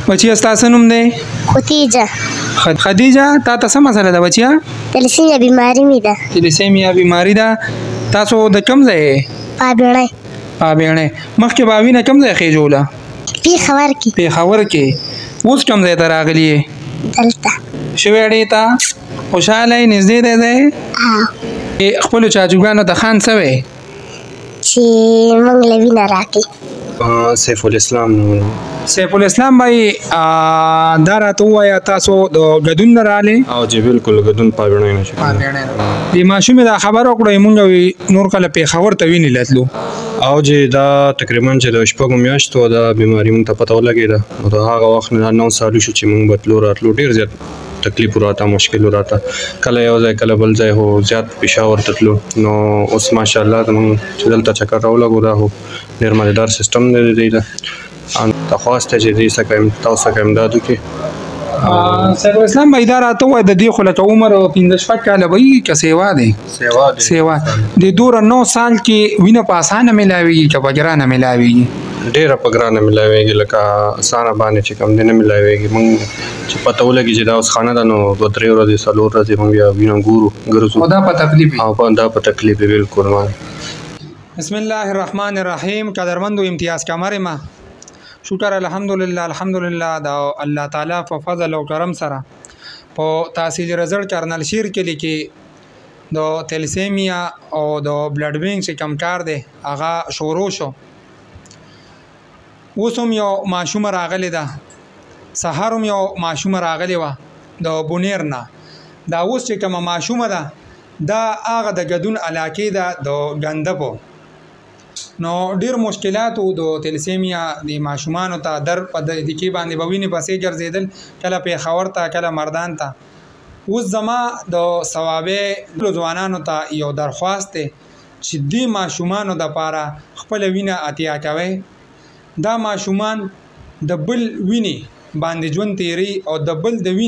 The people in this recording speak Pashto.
بچیا ستاسو نوم دی؟ خدیجه. خدیجه تا ته څه مسله ده بچیا؟ تلسیمیا بیماری مې ده. تلسیمیا بیماری ده. تاسو د کوم ځای یې؟ پابېړی. پابېړی. مخکې به وینه کوم ځای خېجوله؟ پېښور کې. پېښور کې. اوس کوم ځای ته راغلي یې؟ دلته. شویړې ته خوشحاله یې؟ نږدې دی ځای؟ خپلو چاچوګانو ته خان څه وایې؟ چې موږ له وینه راکړي. سیف الاسلام. سیف الاسلام بھائی دا راته ووایه تاسو د ګدون نه رالې؟ او جی بالکل ګدون پابېړی نه شو. د ماشومې دا خبره وکړه موږ نور کله پېښور ته وینې لتلو. او جی دا تقریبا چې د شپږو میاشتو دا بیماري موږ ته پته ولګېده نو د هغه وخت نه 9 سالو شو چې موږ به تلو راتلو ډېر زیات تکلیف راته مشکل راته کله یو ځای کله بل ځای هو زیات پېښور ته تلو نو اوس ماشاءالله زموږ چې دلته چکر راولګو دا هو ډېر مزیدار سیستم دی ده تخواست چې دې څه کوم تاسو څه امداد وکړي. سیف الاسلام بھائی دا راته ووایه د دې خو لکه عمر 15 کاله به وي که سیوا دی؟ سیوا. د دوره 9 سال کې وینه په اسانه میلاویږي که په ګرانه میلاویږي؟ ډېره په ګرانه میلاویږي لکه اسانه باندې چې کوم دی نه میلاویږي. موږ چې پته ولګي چې دا اوس خانه ده نو 2-3 ورځې 4 ورځې موږ بیا وینه ګرځو. او دا په تکلیف وي؟ او دا په تکلیف وي بالکل. بسم الله الرحمن الرحیم. قدرمندو امتیاز کمر ما شکر الحمدلله دا الله تعالی په فضل او کرم سره په تحصیل رزلټ چرنل شیر کې لیکي د تلسیمیا او د بلډ بینک چې کم کار دی هغه شروع شو. اوس هم یو ماشوم راغلی ده سهار هم یو ماشوم راغلی وه د بونیر نه. دا اوس چې کومه ماشومه ده دا هغه د ګدون علاقې ده د ګندپو. نو ډیر مشکلاتو د تلسیمیا د ماشومانو ته در په دکې باندې به وینې پسې ګرځېدل کله پېښور ته کله مردان ته. اوس زما د ثوابې ځوانانو ته یو درخواست دی چې دې ماشومانو دپاره خپله وینه اتیا کوئ. دا ماشومان د بل وینې باندې ژوند تیری او د بل د وینې